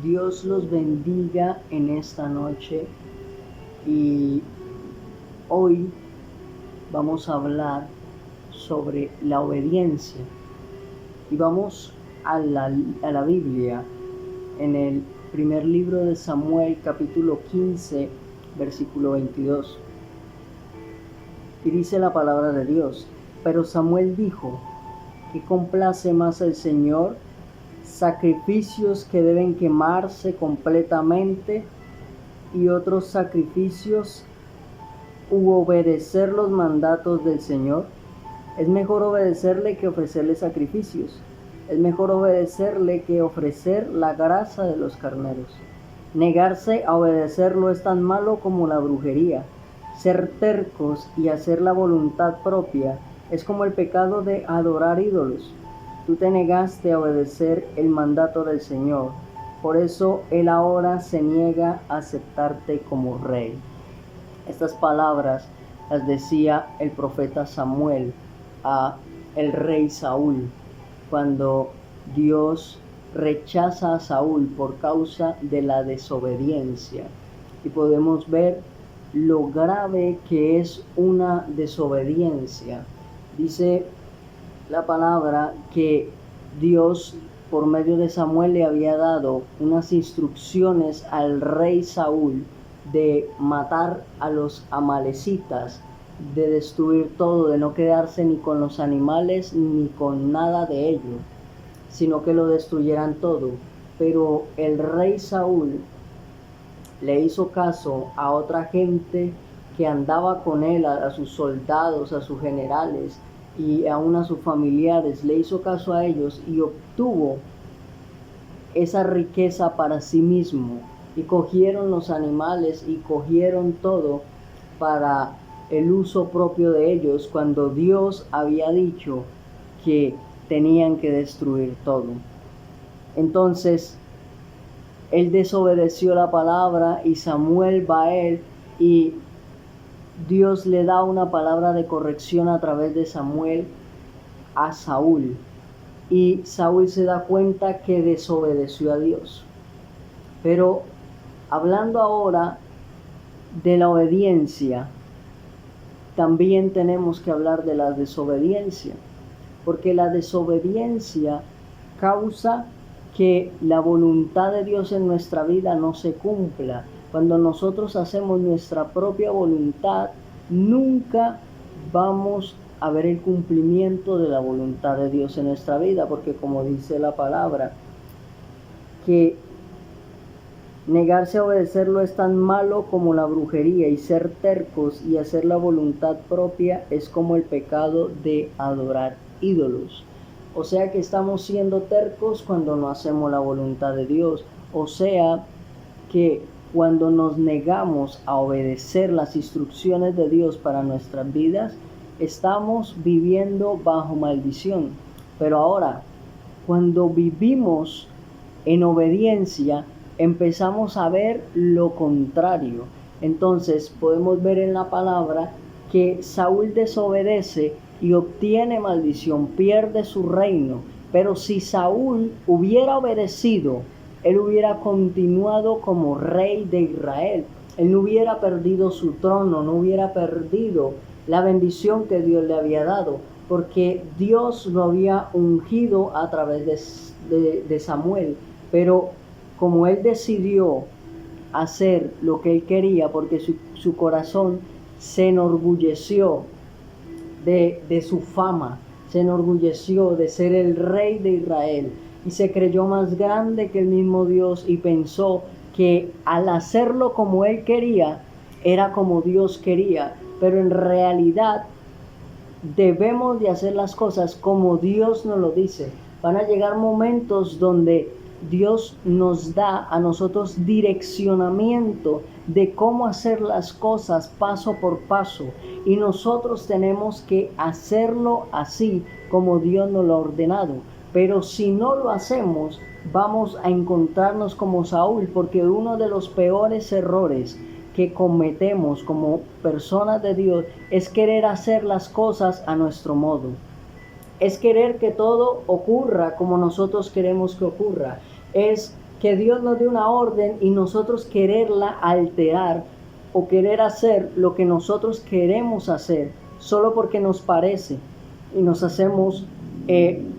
Dios los bendiga en esta noche y hoy vamos a hablar sobre la obediencia y vamos a la Biblia en el primer libro de Samuel capítulo 15 versículo 22 y dice la palabra de Dios: pero Samuel dijo: ¿qué complace más al Señor? ¿Sacrificios que deben quemarse completamente y otros sacrificios u obedecer los mandatos del Señor? Es mejor obedecerle que ofrecerle sacrificios. Es mejor obedecerle que ofrecer la grasa de los carneros. Negarse a obedecerlo es tan malo como la brujería. Ser tercos y hacer la voluntad propia es como el pecado de adorar ídolos. Tú te negaste a obedecer el mandato del Señor, por eso Él ahora se niega a aceptarte como rey. Estas palabras las decía el profeta Samuel a el rey Saúl, cuando Dios rechaza a Saúl por causa de la desobediencia. Y podemos ver lo grave que es una desobediencia. Dice la palabra que Dios por medio de Samuel le había dado unas instrucciones al rey Saúl de matar a los amalecitas, de destruir todo, de no quedarse ni con los animales ni con nada de ello, sino que lo destruyeran todo. Pero el rey Saúl le hizo caso a otra gente que andaba con él, a sus soldados, a sus generales y aún a sus familiares. Le hizo caso a ellos y obtuvo esa riqueza para sí mismo, y cogieron los animales y cogieron todo para el uso propio de ellos, cuando Dios había dicho que tenían que destruir todo. Entonces él desobedeció la palabra y Samuel va a él y Dios le da una palabra de corrección a través de Samuel a Saúl. Y Saúl se da cuenta que desobedeció a Dios. Pero hablando ahora de la obediencia, también tenemos que hablar de la desobediencia, porque la desobediencia causa que la voluntad de Dios en nuestra vida no se cumpla. Cuando nosotros hacemos nuestra propia voluntad, nunca vamos a ver el cumplimiento de la voluntad de Dios en nuestra vida, porque como dice la palabra, que negarse a obedecerlo es tan malo como la brujería, y ser tercos y hacer la voluntad propia es como el pecado de adorar ídolos. O sea que estamos siendo tercos cuando no hacemos la voluntad de Dios. O sea que cuando nos negamos a obedecer las instrucciones de Dios para nuestras vidas, estamos viviendo bajo maldición. Pero ahora, cuando vivimos en obediencia, empezamos a ver lo contrario. Entonces podemos ver en la palabra que Saúl desobedece y obtiene maldición, pierde su reino. Pero si Saúl hubiera obedecido, él hubiera continuado como rey de Israel. Él no hubiera perdido su trono, no hubiera perdido la bendición que Dios le había dado, porque Dios lo había ungido a través de Samuel. Pero como él decidió hacer lo que él quería, porque su corazón se enorgulleció de su fama, se enorgulleció de ser el rey de Israel y se creyó más grande que el mismo Dios, y pensó que al hacerlo como él quería, era como Dios quería. Pero en realidad debemos de hacer las cosas como Dios nos lo dice. Van a llegar momentos donde Dios nos da a nosotros direccionamiento de cómo hacer las cosas paso por paso, y nosotros tenemos que hacerlo así como Dios nos lo ha ordenado. Pero si no lo hacemos, vamos a encontrarnos como Saúl, porque uno de los peores errores que cometemos como personas de Dios es querer hacer las cosas a nuestro modo. Es querer que todo ocurra como nosotros queremos que ocurra. Es que Dios nos dé una orden y nosotros quererla alterar o querer hacer lo que nosotros queremos hacer solo porque nos parece y nos hacemos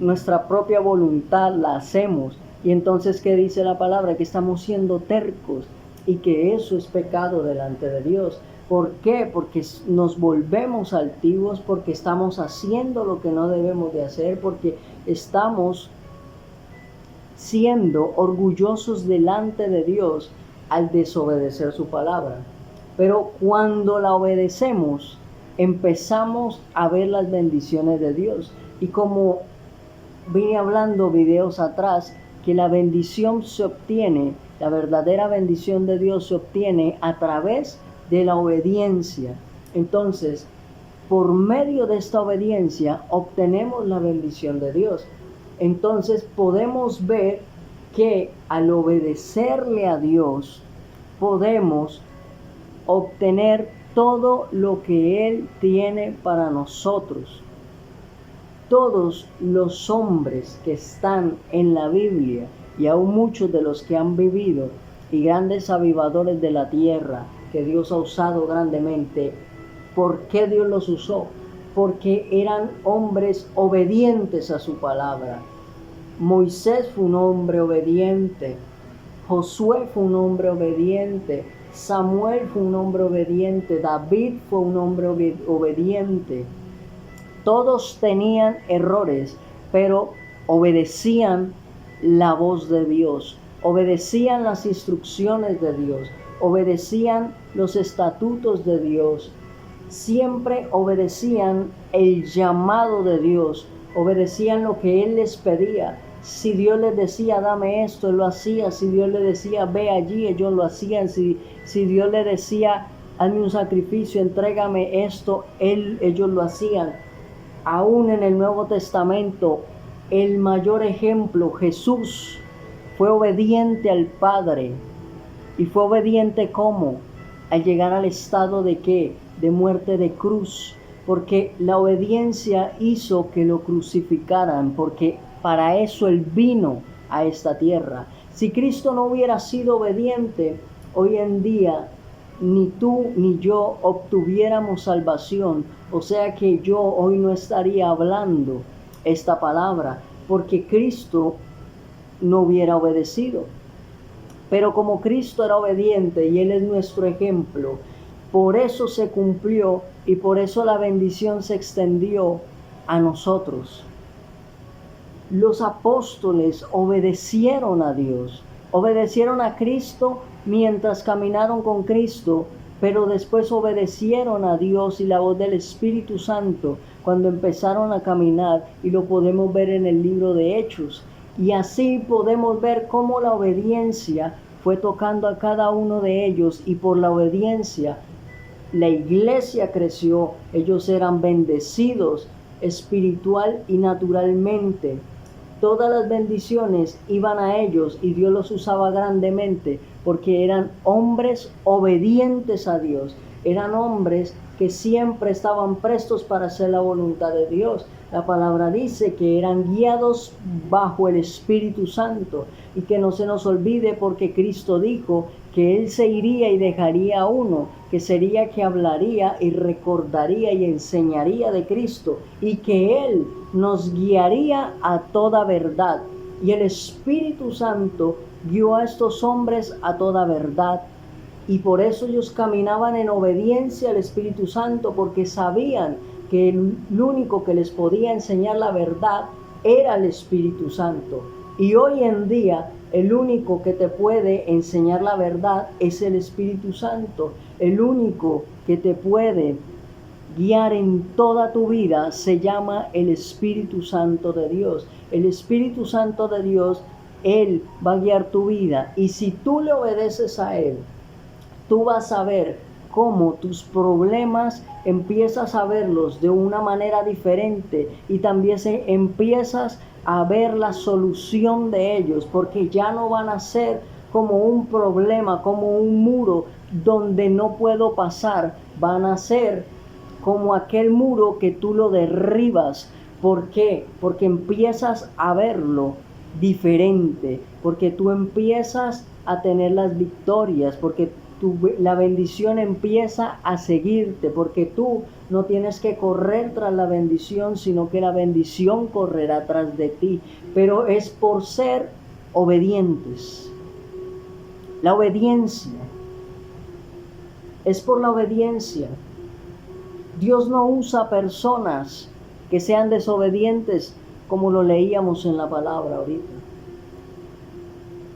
nuestra propia voluntad, la hacemos. Y entonces, ¿qué dice la palabra? Que estamos siendo tercos y que eso es pecado delante de Dios. ¿Por qué? Porque nos volvemos altivos, porque estamos haciendo lo que no debemos de hacer, porque estamos siendo orgullosos delante de Dios al desobedecer su palabra. Pero cuando la obedecemos, empezamos a ver las bendiciones de Dios. Y como vine hablando videos atrás, que la bendición se obtiene, la verdadera bendición de Dios se obtiene a través de la obediencia. Entonces, por medio de esta obediencia obtenemos la bendición de Dios. Entonces podemos ver que al obedecerle a Dios podemos obtener todo lo que Él tiene para nosotros. Todos los hombres que están en la Biblia y aún muchos de los que han vivido y grandes avivadores de la tierra que Dios ha usado grandemente, ¿por qué Dios los usó? Porque eran hombres obedientes a su palabra. Moisés fue un hombre obediente, Josué fue un hombre obediente, Samuel fue un hombre obediente, David fue un hombre obediente. Todos tenían errores, pero obedecían la voz de Dios, obedecían las instrucciones de Dios, obedecían los estatutos de Dios, siempre obedecían el llamado de Dios, obedecían lo que Él les pedía. Si Dios les decía, dame esto, Él lo hacía. Si Dios les decía, ve allí, ellos lo hacían. Si Dios les decía, hazme un sacrificio, entrégame esto, ellos lo hacían. Aún en el Nuevo Testamento, el mayor ejemplo, Jesús, fue obediente al Padre. ¿Y fue obediente cómo? Al llegar al estado de ¿qué? De muerte de cruz. Porque la obediencia hizo que lo crucificaran, porque para eso Él vino a esta tierra. Si Cristo no hubiera sido obediente, hoy en día ni tú ni yo obtuviéramos salvación. O sea que yo hoy no estaría hablando esta palabra, porque Cristo no hubiera obedecido. Pero como Cristo era obediente y Él es nuestro ejemplo, por eso se cumplió y por eso la bendición se extendió a nosotros. Los apóstoles obedecieron a Dios, obedecieron a Cristo mientras caminaron con Cristo, pero después obedecieron a Dios y la voz del Espíritu Santo cuando empezaron a caminar, y lo podemos ver en el libro de Hechos. Y así podemos ver cómo la obediencia fue tocando a cada uno de ellos, y por la obediencia la iglesia creció, ellos eran bendecidos espiritual y naturalmente. Todas las bendiciones iban a ellos y Dios los usaba grandemente porque eran hombres obedientes a Dios. Eran hombres que siempre estaban prestos para hacer la voluntad de Dios. La palabra dice que eran guiados bajo el Espíritu Santo, y que no se nos olvide, porque Cristo dijo que Él se iría y dejaría a uno, que sería que hablaría y recordaría y enseñaría de Cristo, y que Él nos guiaría a toda verdad. Y el Espíritu Santo guió a estos hombres a toda verdad. Y por eso ellos caminaban en obediencia al Espíritu Santo, porque sabían que el único que les podía enseñar la verdad era el Espíritu Santo. Y hoy en día el único que te puede enseñar la verdad es el Espíritu Santo. El único que te puede guiar en toda tu vida se llama el Espíritu Santo de Dios. El Espíritu Santo de Dios, Él va a guiar tu vida. Y si tú le obedeces a Él, tú vas a ver cómo tus problemas empiezas a verlos de una manera diferente, y también empiezas a ver la solución de ellos, porque ya no van a ser como un problema, como un muro donde no puedo pasar. Van a ser como aquel muro que tú lo derribas. ¿Por qué? Porque empiezas a verlo diferente, porque tú empiezas a tener las victorias, porque la bendición empieza a seguirte, porque tú no tienes que correr tras la bendición, sino que la bendición correrá tras de ti, pero es por ser obedientes. La obediencia, es por la obediencia. Dios no usa personas que sean desobedientes, como lo leíamos en la palabra ahorita.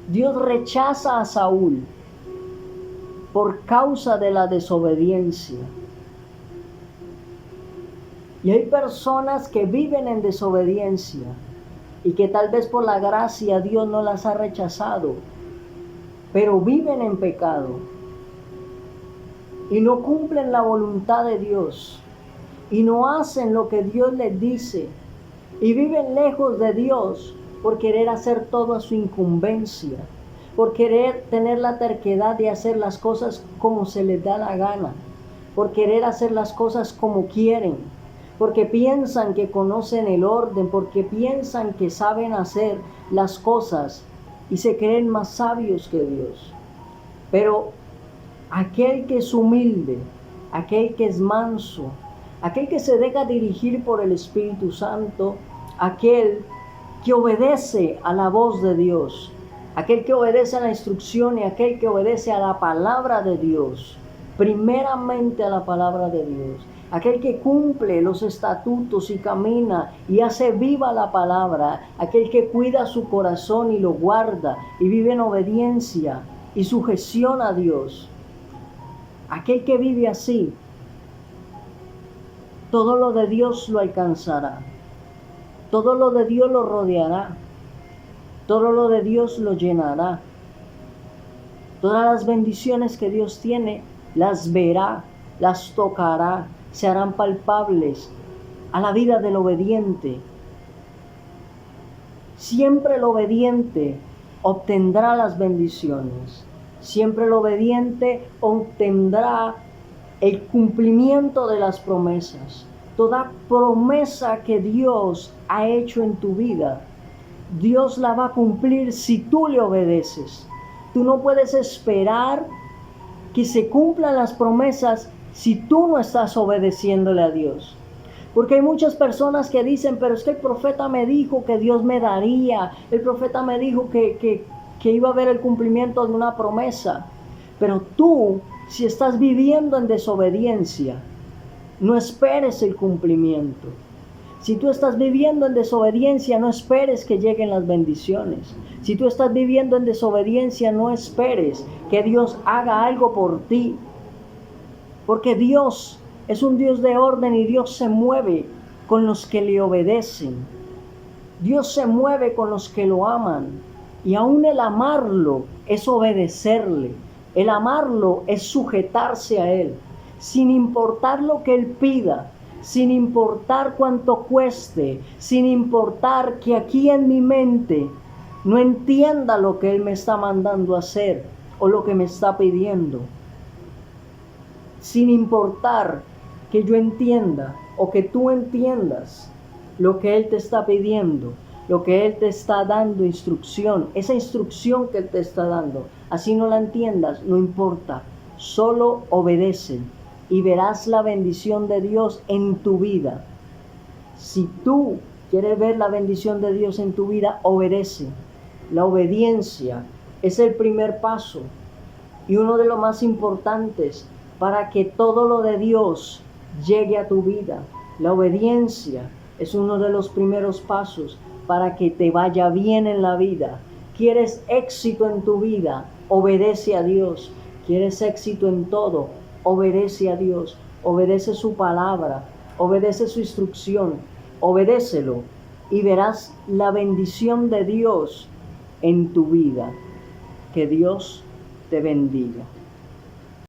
Dios rechaza a Saúl por causa de la desobediencia. Y hay personas que viven en desobediencia y que tal vez por la gracia Dios no las ha rechazado, pero viven en pecado y no cumplen la voluntad de Dios y no hacen lo que Dios les dice y viven lejos de Dios por querer hacer todo a su incumbencia, por querer tener la terquedad de hacer las cosas como se les da la gana, por querer hacer las cosas como quieren, porque piensan que conocen el orden, porque piensan que saben hacer las cosas y se creen más sabios que Dios. Pero aquel que es humilde, aquel que es manso, aquel que se deja dirigir por el Espíritu Santo, aquel que obedece a la voz de Dios, aquel que obedece a la instrucción y aquel que obedece a la palabra de Dios, primeramente a la palabra de Dios, aquel que cumple los estatutos y camina y hace viva la palabra, aquel que cuida su corazón y lo guarda y vive en obediencia y sujeción a Dios, aquel que vive así, todo lo de Dios lo alcanzará, todo lo de Dios lo rodeará, todo lo de Dios lo llenará. Todas las bendiciones que Dios tiene, las verá, las tocará, se harán palpables a la vida del obediente. Siempre el obediente obtendrá las bendiciones. Siempre el obediente obtendrá el cumplimiento de las promesas. Toda promesa que Dios ha hecho en tu vida, Dios la va a cumplir si tú le obedeces. Tú no puedes esperar que se cumplan las promesas si tú no estás obedeciéndole a Dios. Porque hay muchas personas que dicen, pero es que el profeta me dijo que Dios me daría, el profeta me dijo que iba a haber el cumplimiento de una promesa. Pero tú, si estás viviendo en desobediencia, no esperes el cumplimiento. Si tú estás viviendo en desobediencia, no esperes que lleguen las bendiciones. Si tú estás viviendo en desobediencia, no esperes que Dios haga algo por ti. Porque Dios es un Dios de orden y Dios se mueve con los que le obedecen. Dios se mueve con los que lo aman. Y aún el amarlo es obedecerle. El amarlo es sujetarse a Él, sin importar lo que Él pida, sin importar cuánto cueste, sin importar que aquí en mi mente no entienda lo que Él me está mandando a hacer o lo que me está pidiendo. Sin importar que yo entienda o que tú entiendas lo que Él te está pidiendo, lo que Él te está dando instrucción, esa instrucción que Él te está dando, así no la entiendas, no importa, solo obedece y verás la bendición de Dios en tu vida. Si tú quieres ver la bendición de Dios en tu vida, obedece. La obediencia es el primer paso y uno de los más importantes para que todo lo de Dios llegue a tu vida. La obediencia es uno de los primeros pasos para que te vaya bien en la vida. ¿Quieres éxito en tu vida? Obedece a Dios. ¿Quieres éxito en todo? Obedece a Dios. Obedece su palabra. Obedece su instrucción. Obedécelo y verás la bendición de Dios en tu vida. Que Dios te bendiga.